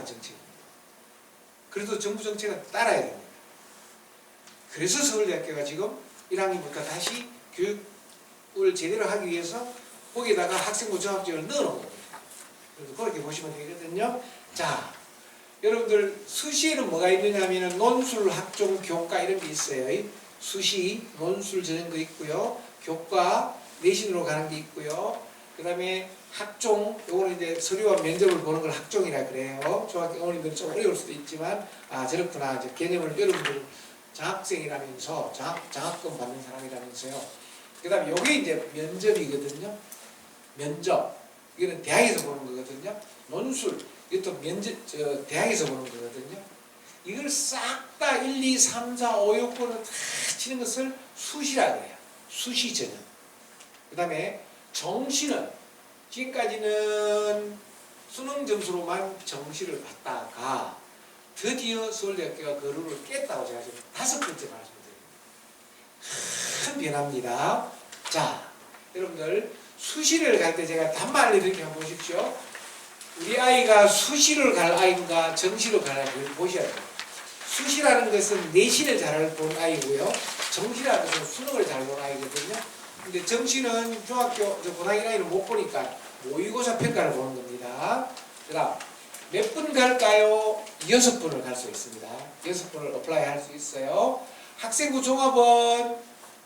정책입니다. 그래도 정부 정책은 따라야 됩니다. 그래서 서울대학교가 지금 1학년부터 다시 교육을 제대로 하기 위해서 거기에다가 학생부 종합지원을 넣어놓은 겁니다. 그래서 그렇게 보시면 되거든요. 자, 여러분들 수시에는 뭐가 있느냐 하면 논술, 학종, 교과 이런 게 있어요. 수시, 논술 전형도 있고요. 교과, 내신으로 가는 게 있고요. 그 다음에 학종, 요거는 이제 서류와 면접을 보는 걸 학종이라 그래요. 중학교 어머님들은 좀 어려울 수도 있지만, 아, 저렇구나. 이제 개념을 여러분들 장학생이라면서, 장학금 받는 사람이라면서요. 그 다음에 요게 이제 면접이거든요. 면접. 이거는 대학에서 보는 거거든요. 논술. 이것도 대학에서 보는 거거든요. 이걸 싹 다 1, 2, 3, 4, 5, 6번을 다 치는 것을 수시라 그래요. 수시 전형. 그 다음에 정시는 지금까지는 수능 점수로만 정시를 받다가 드디어 서울대학교가 그 룰을 깼다고 제가 지금 5번째 말씀드립니다. 큰 변화입니다. 자, 여러분들 수시를 갈 때 제가 단말 알려드리게 한번 보십시오. 우리 아이가 수시를 갈 아이인가 정시로 갈 아이인가 보셔야 돼요. 수시라는 것은 내신을 잘 본 아이고요. 정시라는 것은 수능을 잘 본 아이거든요. 근데 정시는 중학교 고등학교 아이는 못 보니까 모의고사 평가를 보는 겁니다. 그 다음 몇 분 갈까요? 6분을 갈 수 있습니다. 6분을 어플라이 할 수 있어요. 학생부 종합은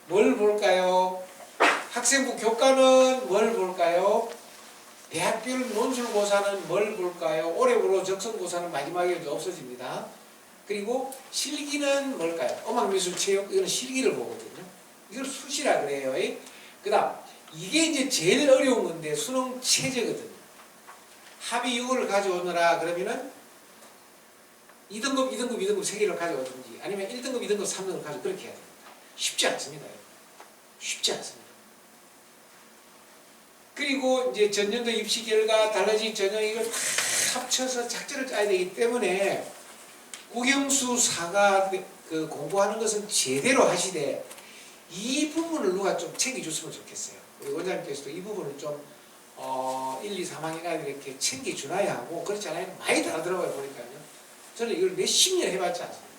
뭘 볼까요? 학생부 교과는 뭘 볼까요? 대학별 논술고사는 뭘 볼까요? 올해부로 적성고사는 마지막에 없어집니다. 그리고 실기는 뭘까요? 음악미술체육 이거는 실기를 보거든요. 이걸 수시라 그래요. 그 다음 이게 이제 제일 어려운 건데 수능 최저거든요. 합의 6을 가져오느라 그러면은 2등급 3개를 가져오든지 아니면 1등급 2등급 3등급을 가지고 그렇게 해야 됩니다. 쉽지 않습니다. 쉽지 않습니다. 그리고 이제 전년도 입시 결과 달라진 전형 이걸 다 합쳐서 작전을 짜야 되기 때문에 국영수 4가 그 공부하는 것은 제대로 하시되 이 부분을 누가 좀 챙겨줬으면 좋겠어요. 우리 원장님께서도 이 부분을 좀 1, 2, 3학년까지 이렇게 챙겨주나야 하고 그렇지 않아요? 많이 다르더라고요 보니까요. 저는 이걸 몇십 년 해봤지 않습니까?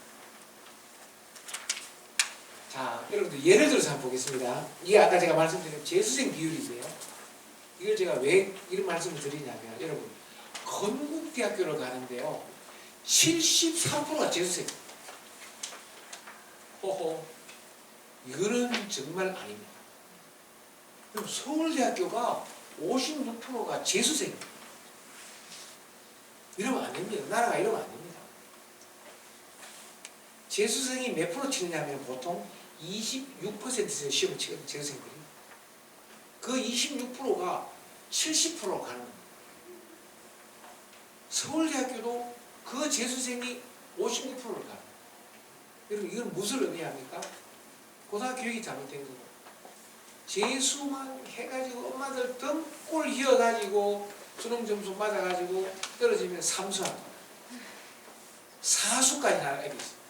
자, 여러분들 예를 들어서 한번 보겠습니다. 이게 아까 제가 말씀드린 재수생 비율인데요. 이걸 제가 왜 이런 말씀을 드리냐면 여러분 건국대학교를 가는데요 73%가 재수생. 호호, 이거는 정말 아닙니다. 그럼 서울대학교가 56%가 재수생입니다. 이러면 안 됩니다. 나라가 이러면 안 됩니다. 재수생이 몇 프로 치느냐면 보통 26%에서 시험을 치거든요. 재수생들이. 그 26%가 70%로 가는 겁니다. 서울대학교도 그 재수생이 56%를 가요. 여러분 이건 무엇을 의미합니까? 고등학교 교육이 잘못된 거고 재수만 해가지고 엄마들 등골 휘어가지고 수능 점수 맞아가지고 떨어지면 삼수한 거예요. 사수까지 나는 애들이 있어요.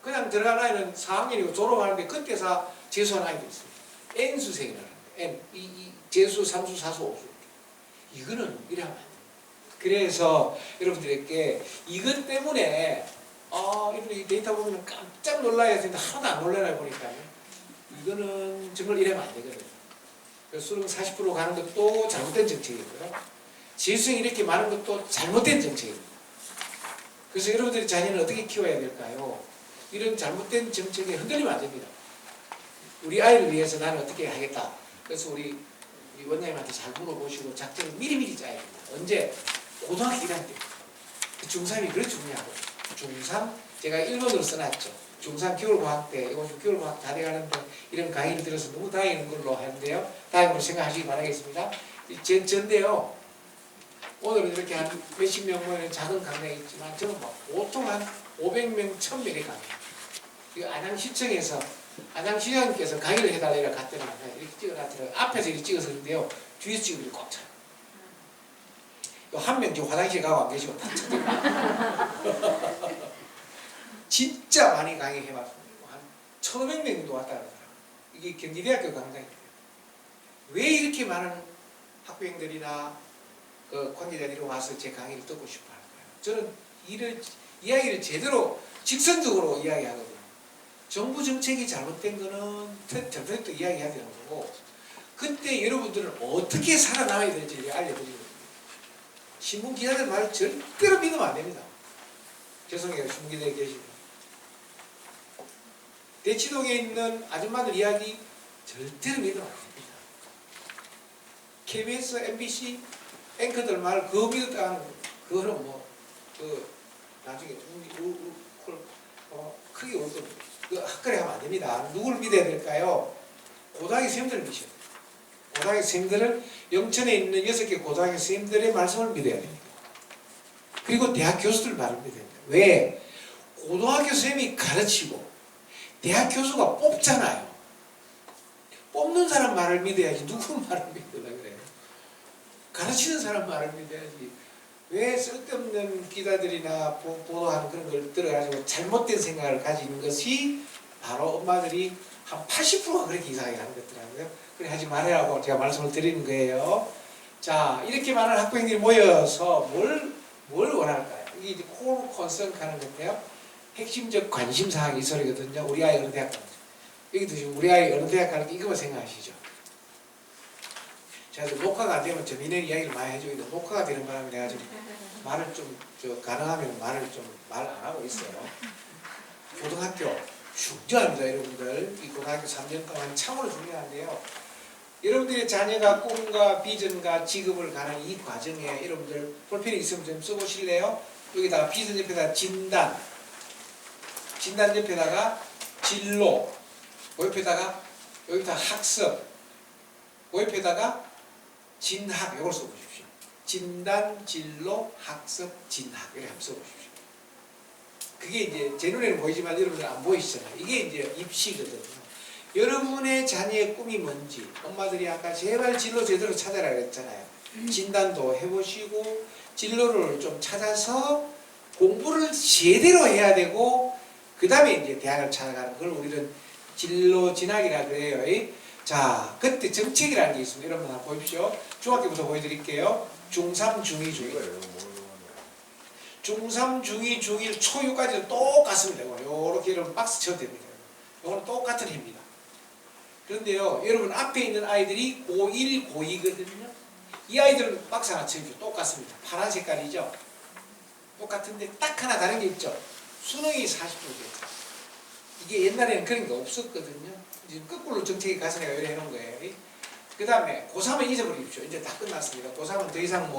그냥 들어간 아이는 4학년이고 졸업하는데 그때서 재수한 아이도 있어요. N수생이라는 거예요. N. 이 재수, 삼수, 사수, 오수. 이거는 이래 하면 안 돼요. 그래서 여러분들에게 이것 때문에 이분이 데이터 보면 깜짝 놀라야 되는데 하나도 안 놀라나 보니까요. 이거는 정말 이러면 안 되거든요. 그래서 수능 40% 가는 것도 잘못된 정책이고요. 재수생이 이렇게 많은 것도 잘못된 정책입니다. 그래서 여러분들이 자녀를 어떻게 키워야 될까요? 이런 잘못된 정책에 흔들리면 안 됩니다. 우리 아이를 위해서 나는 어떻게 하겠다. 그래서 우리 원장님한테 잘 물어보시고 작전을 미리미리 짜야 됩니다. 언제? 고등학교 1학년 때. 중3이 그렇게 중요하고 중3 제가 1번으로 써놨죠. 중3 겨울방학 때 이번 주 겨울방학 다 돼가는데 이런 강의를 들어서 너무 다행인 걸로 하는데요. 다행으로 생각하시기 바라겠습니다. 전데요. 오늘은 이렇게 한 몇십 명 모이는 작은 강당이 있지만 저는 보통 한 500명, 1000명의 강의. 이거 안양시청에서 안양시장님께서 강의를 해달라고 갔더니 이렇게 찍어놨더라고요. 앞에서 이렇게 찍어서 그런데요. 뒤에서 찍으면 꽉 차요. 한 명 지금 화장실 가고 안 계시고 다 찾아요. 진짜 많이 강의해봤습니다. 한 1500명도 왔다 그러더라고요. 이게 경기대학교 강당입니다. 왜 이렇게 많은 학부형들이나 그 관계자들이 와서 제 강의를 듣고 싶어 할 거예요. 저는 이야기를 제대로 직선적으로 이야기하거든요. 정부 정책이 잘못된 거는 절대로 이야기해야 되는 거고, 그때 여러분들은 어떻게 살아남아야 될지 알려드리는 겁니다. 신문 기자들 말을 절대로 믿으면 안 됩니다. 죄송해요, 신문 기자에 계시고. 대치동에 있는 아줌마들 이야기 절대로 믿으면 안 됩니다. KBS, MBC 앵커들 말 그거 믿었다는 그거는 나중에 크게 올 겁니다. 그 헛거리 하면 안 됩니다. 누구를 믿어야 될까요? 고등학교 선생님들을 믿어야 돼요. 고등학교 선생님들은 영천에 있는 6개 고등학교 선생님들의 말씀을 믿어야 됩니다. 그리고 대학 교수들 말을 믿어야 됩니다. 왜? 고등학교 선생님이 가르치고 대학 교수가 뽑잖아요. 뽑는 사람 말을 믿어야지 누구 말을 믿으려고 그래요? 가르치는 사람 말을 믿어야지. 왜 쓸데없는 기자들이나 보도하는 그런 걸 들어가지고 잘못된 생각을 가지는 것이 바로 엄마들이 한 80%가 그렇게 이상하게 하는 것더라고요. 그래 하지 말으라고 제가 말씀을 드리는 거예요. 자, 이렇게 많은 학부형들이 모여서 뭘 원할까요? 이게 이제 콜 컨선 하는 건데요. 핵심적 관심사항이 이 소리거든요. 우리 아이 어느 대학 가는 거. 여기도 지금 우리 아이 어느 대학 가는 게 이거만 생각하시죠. 제가 좀 녹화가 안 되면 좀 이런 이야기를 많이 해주는데 녹화가 되는 바람에 내가 좀 말을 가능하면 말 안 하고 있어요. 고등학교 중요합니다, 여러분들. 이 고등학교 3년 동안 참으로 중요한데요. 여러분들의 자녀가 꿈과 비전과 직업을 가는 이 과정에 여러분들 볼펜이 있으면 좀 써보실래요? 여기다가 비전 옆에다가 진단 옆에다가 진로, 옆에다가 여기다 학습, 옆에다가 진학, 이걸 써보십시오. 진단, 진로, 학습, 진학 이렇게 한번 써보십시오. 그게 이제 제 눈에는 보이지만 여러분들 안 보이시잖아요. 이게 이제 입시거든요. 여러분의 자녀의 꿈이 뭔지 엄마들이 아까 제발 진로 제대로 찾아라 그랬잖아요. 진단도 해보시고 진로를 좀 찾아서 공부를 제대로 해야 되고 그 다음에 이제 대학을 찾아가는 걸 우리는 진로 진학이라 그래요. 자, 그때 정책이라는 게 있습니다. 여러분 한번 보십시오. 중학교부터 보여드릴게요. 중3, 중2, 중1. 중3, 중2, 중1, 초6까지도 똑같습니다. 요렇게 여러분 박스 쳐도 됩니다. 요거는 똑같은 해입니다. 그런데요, 여러분 앞에 있는 아이들이 고1, 고2거든요. 이 아이들은 박스 하나 쳐주죠. 똑같습니다. 파란 색깔이죠. 똑같은데 딱 하나 다른 게 있죠. 수능이 40%죠. 이게 옛날에는 그런 게 없었거든요. 지금 거꾸로 정책이 가서 내가 이래 해놓은 거예요. 그 다음에 고3은 잊어버리십시오. 이제 다 끝났습니다. 고3은 더 이상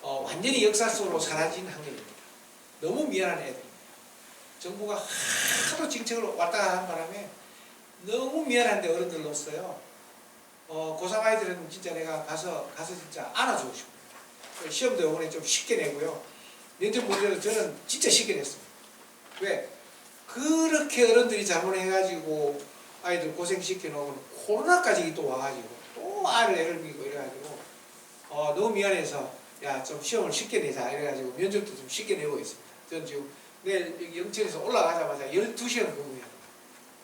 완전히 역사 속으로 사라진 학년입니다. 너무 미안한 애들입니다. 정부가 하도 정책을 왔다 갔다 하는 바람에 너무 미안한데 어른들로서요. 고3 아이들은 진짜 내가 가서 진짜 안아주고 싶어요. 시험도 이번에 좀 쉽게 내고요. 면접 문제도 저는 진짜 쉽게 냈습니다. 왜? 그렇게 어른들이 잘못해가지고 아이들 고생시켜놓으면 코로나까지 또 와가지고 또 아이를 애를 미고 이래가지고 너무 미안해서 야 좀 시험을 쉽게 내자 이래가지고 면접도 좀 쉽게 내고 있습니다. 저는 지금 내일 영천에서 올라가자마자 12시간 근무해야 합니다.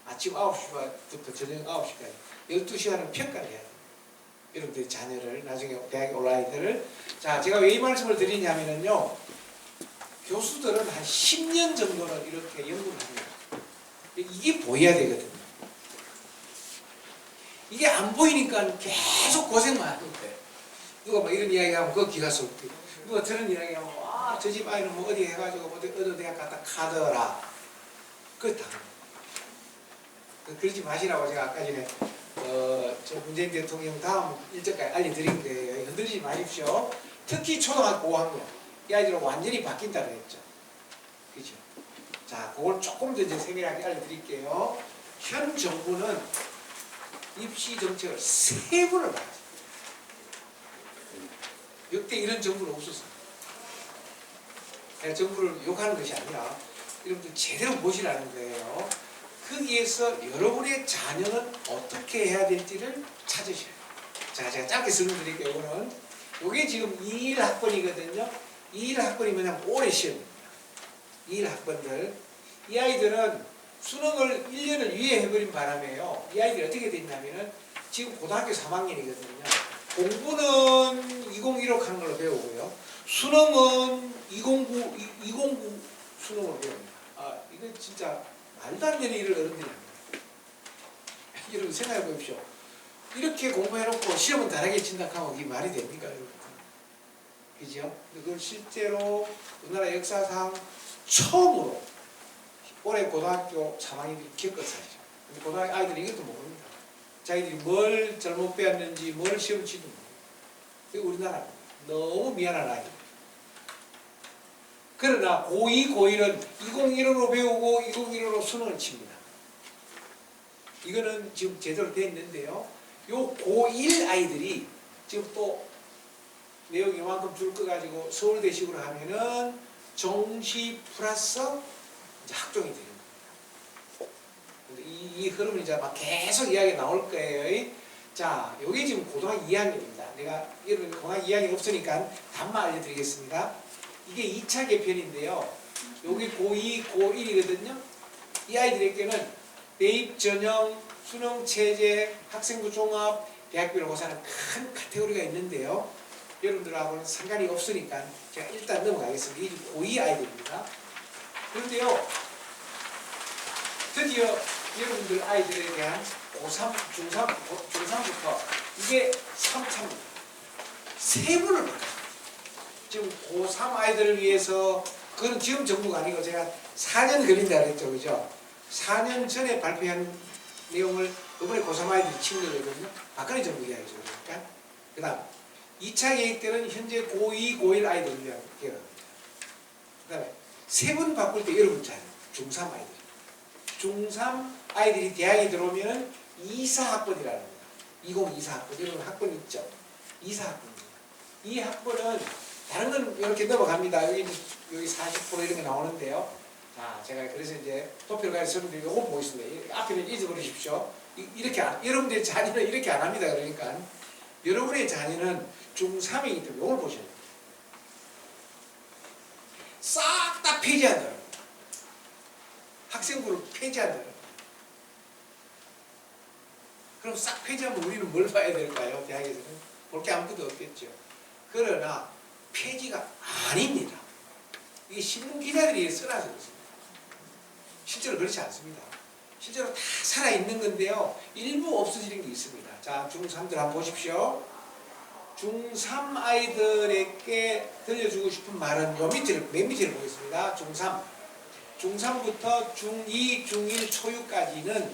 아침 9시부터 저녁 9시까지 12시간을 평가를 해야 됩니다. 여러분들의 자녀를 나중에 대학에 올 아이들을 자 제가 왜 이 말씀을 드리냐면요. 교수들은 한 10년 정도는 이렇게 연구를 합니다. 이게 보여야 되거든요. 이게 안 보이니까 계속 고생만 하는 거예요. 누가 막 이런 이야기 하면 그거 기가 쏠 거예요. 누가 저런 이야기 하면 저 집 아이는 뭐 어디 해가지고 어디 대학 갔다 가더라. 그렇다. 그러지 마시라고 제가 아까 전에 저 문재인 대통령 다음 일정까지 알려드린 거예요. 흔들리지 마십시오. 특히 초등학교 5학년 이 아이들은 완전히 바뀐다 그랬죠. 그죠? 자, 그걸 조금 더 이제 세밀하게 알려드릴게요. 현 정부는 입시 정책을 3번을 바꿨습니다. 역대 이런 정부는 없었습니다. 정부를 욕하는 것이 아니라 여러분들 제대로 보시라는 거예요. 거기에서 여러분의 자녀는 어떻게 해야 될지를 찾으셔야 돼요. 자, 제가 짧게 설명드릴게요. 오늘 이게 지금 21학번이거든요. 21학번이면 올해 시험입니다. 21학번들 이 아이들은 수능을 1년을 유예해버린 바람에요. 이 아이들이 어떻게 됐냐면은 지금 고등학교 3학년이거든요. 공부는 2016 하는 걸로 배우고요. 수능은 2009 수능으로 배웁니다. 아, 이거 진짜 말도 안 되는 일을 어른들이 합니다. 여러분 생각해 보십시오. 이렇게 공부해놓고 시험은 다르게 진단하면 이게 말이 됩니까, 여러분? 그죠? 그걸 실제로 우리나라 역사상 처음으로 올해 고등학교 3학년들이 겪은 사실이죠. 근데 고등학교 아이들이 이것도 모릅니다. 자기들이 뭘 잘못 배웠는지, 뭘 시험 치도 모릅니다. 그게 우리나라입니다. 너무 미안한 아이들. 그러나 고2, 고1은 2015로 배우고 2015로 수능을 칩니다. 이거는 지금 제대로 되어 있는데요. 요 고1 아이들이 지금 또 내용 이만큼 줄 거 가지고 서울대식으로 하면은 정시 플러스 이제 학종이 되는 겁니다. 이 흐름은 이제 막 계속 이야기 나올 거예요. 자, 여기 지금 고등학교 2학년입니다. 내가 여러분 고등학교 2학년 없으니까 답만 알려드리겠습니다. 이게 2차 개편인데요. 여기 고2, 고1이거든요. 이 아이들에게는 대입 전형, 수능 체제, 학생부 종합, 대학교를 고사하는 큰 카테고리가 있는데요. 여러분들하고는 상관이 없으니까 제가 일단 넘어가겠습니다. 이 고2 아이들입니다. 그런데요, 드디어 여러분들 아이들에 대한 고3, 중3부터 이게 3차입니다. 세 분을 바꿔요. 지금 고3 아이들을 위해서, 그건 지금 정부가 아니고 제가 4년 걸린다 그랬죠. 그죠? 4년 전에 발표한 내용을 이번에 고3 아이들이 친 거거든요. 박근혜 정부 이야기죠. 그러니까. 그 다음 2차 계획 때는 현재 고2, 고1 아이들을 위한 계획입니다. 그 다음에 세 분 바꿀 때 여러분 잘 중3 아이들. 중3 아이들이 대학에 들어오면 24학번이라는 겁니다. 2024학번. 여러분 학번 있죠? 24학번입니다. 이 학번은 다른 건 이렇게 넘어갑니다. 여기 40% 이런 게 나오는데요. 자, 제가 그래서 이제 도표를 가서 여러분들이 이거 보고 있습니다. 앞에는 잊어버리십시오. 이렇게 여러분들의 자녀는 이렇게 안 합니다. 그러니까 여러분의 자녀는 중3이기 때문에 이걸 보셔야 돼요. 싹 다 폐지한다. 학생부를 폐지한다. 그럼 싹 폐지하면 우리는 뭘 봐야 될까요? 대학에서는 볼 게 아무것도 없겠죠. 그러나 폐지가 아닙니다. 이게 신문 기자들이 써놔서 그렇습니다. 실제로 그렇지 않습니다. 실제로 다 살아있는 건데요. 일부 없어지는 게 있습니다. 자, 중3들 한번 보십시오. 중3 아이들에게 들려주고 싶은 말은 요 밑을, 맨 밑을 보겠습니다. 중3. 중3부터 중2, 중1, 초유까지는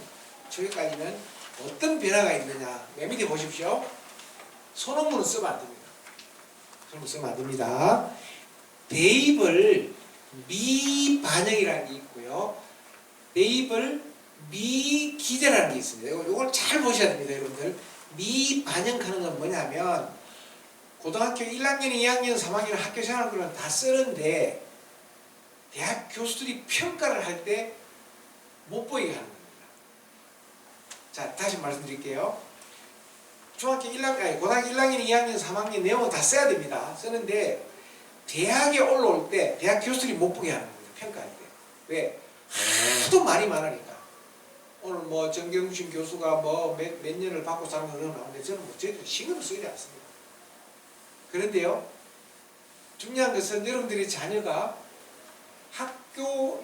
어떤 변화가 있느냐. 맨 밑에 보십시오. 소논문은 쓰면 안 됩니다. 소논문 쓰면 안 됩니다. 대입을 미반영이라는 게 있고요. 대입을 미기재라는 게 있습니다. 이걸 잘 보셔야 됩니다, 여러분들. 미반영하는 건 뭐냐면 고등학교 1학년, 2학년, 3학년 학교 생활권은 다 쓰는데 대학 교수들이 평가를 할 때 못 보이게 하는 겁니다. 자, 다시 말씀드릴게요. 고등학교 1학년, 2학년, 3학년 내용은 다 써야 됩니다. 쓰는데 대학에 올라올 때 대학 교수들이 못 보게 하는 겁니다. 평가할 때. 왜? 하도 말이 많으니까. 오늘 뭐 정경심 교수가 뭐 몇 년을 받고 사는 거 나오는데 저는 뭐 저희들 신경을 쓰지 않습니다. 그런데요, 중요한 것은 여러분들의 자녀가 학교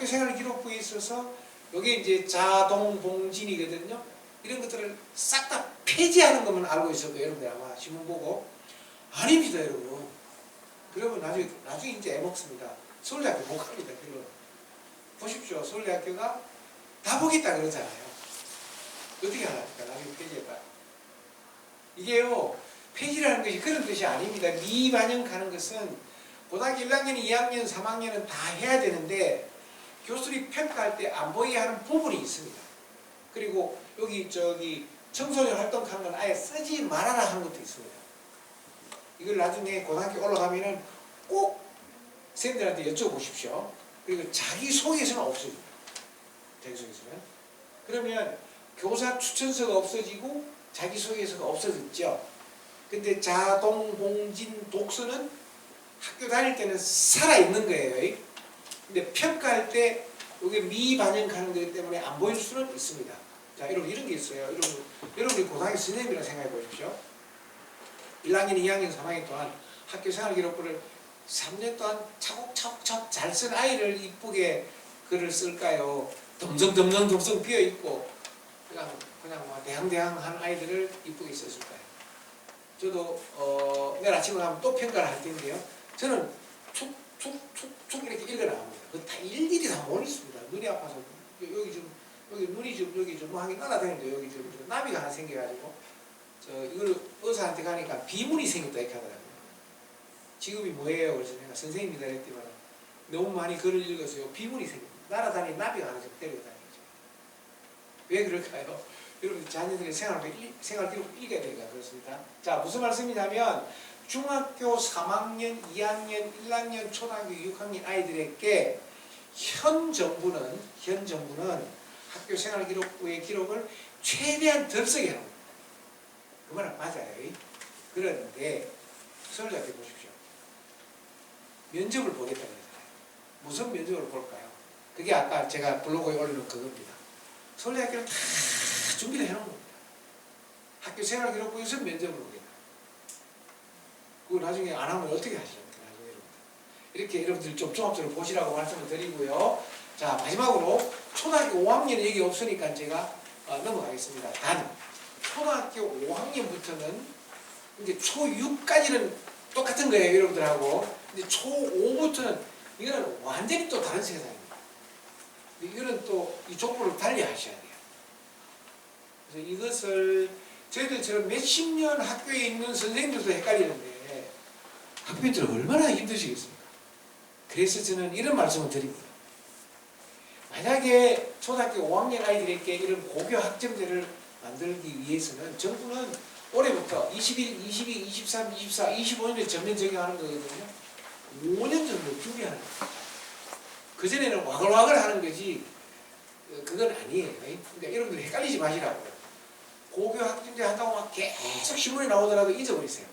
생활 기록부에 있어서 여기 이제 자동봉진이거든요. 이런 것들을 싹 다 폐지하는 것만 알고 있어도 여러분들 아마 신문 보고 아닙니다, 여러분. 그러면 나중에 이제 애먹습니다. 서울대학교 못 갑니다, 그런. 보십시오, 서울대학교가 다 보겠다 그러잖아요. 어떻게 하랍니까? 나중에 폐지해봐. 이게요, 폐지라는 것이 그런 뜻이 아닙니다. 미반영하는 것은 고등학교 1학년, 2학년, 3학년은 다 해야 되는데 교수들이 평가할 때 안 보이게 하는 부분이 있습니다. 그리고 여기 청소년 활동하는 건 아예 쓰지 말아라 하는 것도 있습니다. 이걸 나중에 고등학교 올라가면은 꼭 선생님들한테 여쭤보십시오. 그리고 자기소개서는 없어집니다. 자기소개서는. 그러면 교사 추천서가 없어지고 자기소개서가 없어졌죠. 근데 자동봉진 독서는 학교 다닐 때는 살아있는 거예요. 근데 평가할 때 이게 미반영하는 거기 때문에 안 보일 수는 있습니다. 자, 여러분 이런 게 있어요. 여러분이 고등학교 선생님이라 생각해 보십시오. 1학년, 2학년, 3학년 동안 학교생활 기록부를 3년 동안 차곡차곡 잘 쓴 아이를 이쁘게 글을 쓸까요? 덤성덤성 비어있고 그냥 뭐 대항대항한 아이들을 이쁘게 썼을까요? 저도 내일 아침에 가면 또 평가를 할 텐데요. 저는 툭툭툭툭 이렇게 읽어나갑니다. 그 다 일일이 다 못 읽습니다. 눈이 아파서 여기 눈이 여기 좀 하긴 날아다니는데 여기 좀 나비가 하나 생겨가지고 이걸 의사한테 가니까 비문이 생겼다 이렇게 하더라고요. 직업이 뭐예요? 그래서 내가 선생님이다 했더니 너무 많이 글을 읽어서요. 비문이 생깁니다. 날아다니는 나비가 하나 좀 데려다니죠. 왜 그럴까요? 여러분 자녀들의 생활 기록 읽어야 되니까 그렇습니다. 자, 무슨 말씀이냐면 중학교 3학년, 2학년, 1학년, 초등학교 6학년 아이들에게 현 정부는 학교 생활 기록부의 기록을 최대한 덜 쓰게 하는 겁니다. 그 말은 맞아요. 그런데 서울대학교 보십시오. 면접을 보겠다고 그러잖아요. 무슨 면접을 볼까요? 그게 아까 제가 블로그에 올려놓은 그겁니다. 서울대학교는 다 준비를 해놓은 겁니다. 학교 생활 기록부에서 면접을 보겠다. 그거 나중에 안 하면 어떻게 하시렵니까? 나중에 이렇게 여러분들 좀 종합적으로 보시라고 말씀을 드리고요. 자, 마지막으로 초등학교 5학년은 여기 없으니까 제가 넘어가겠습니다. 단 초등학교 5학년부터는 이제 초6까지는 똑같은 거예요, 여러분들하고. 근데 초5부터는 이거는 완전히 또 다른 세상입니다. 이거는 또 이 족보를 달리 하셔야 돼요. 그래서 이것을 저희들처럼 몇십 년 학교에 있는 선생님들도 헷갈리는데 학부모님들 얼마나 힘드시겠습니까? 그래서 저는 이런 말씀을 드립니다. 만약에 초등학교 5학년 아이들에게 이런 고교 학점제를 만들기 위해서는 정부는 올해부터 21, 22, 23, 24, 25년에 전면 적용하는 거거든요. 5년 정도 준비하는 거예요. 그전에는 와글와글 하는 거지 그건 아니에요. 그러니까 여러분들 헷갈리지 마시라고요. 고교 학점제 한다고 막 계속 신문에 나오더라도 잊어버리세요.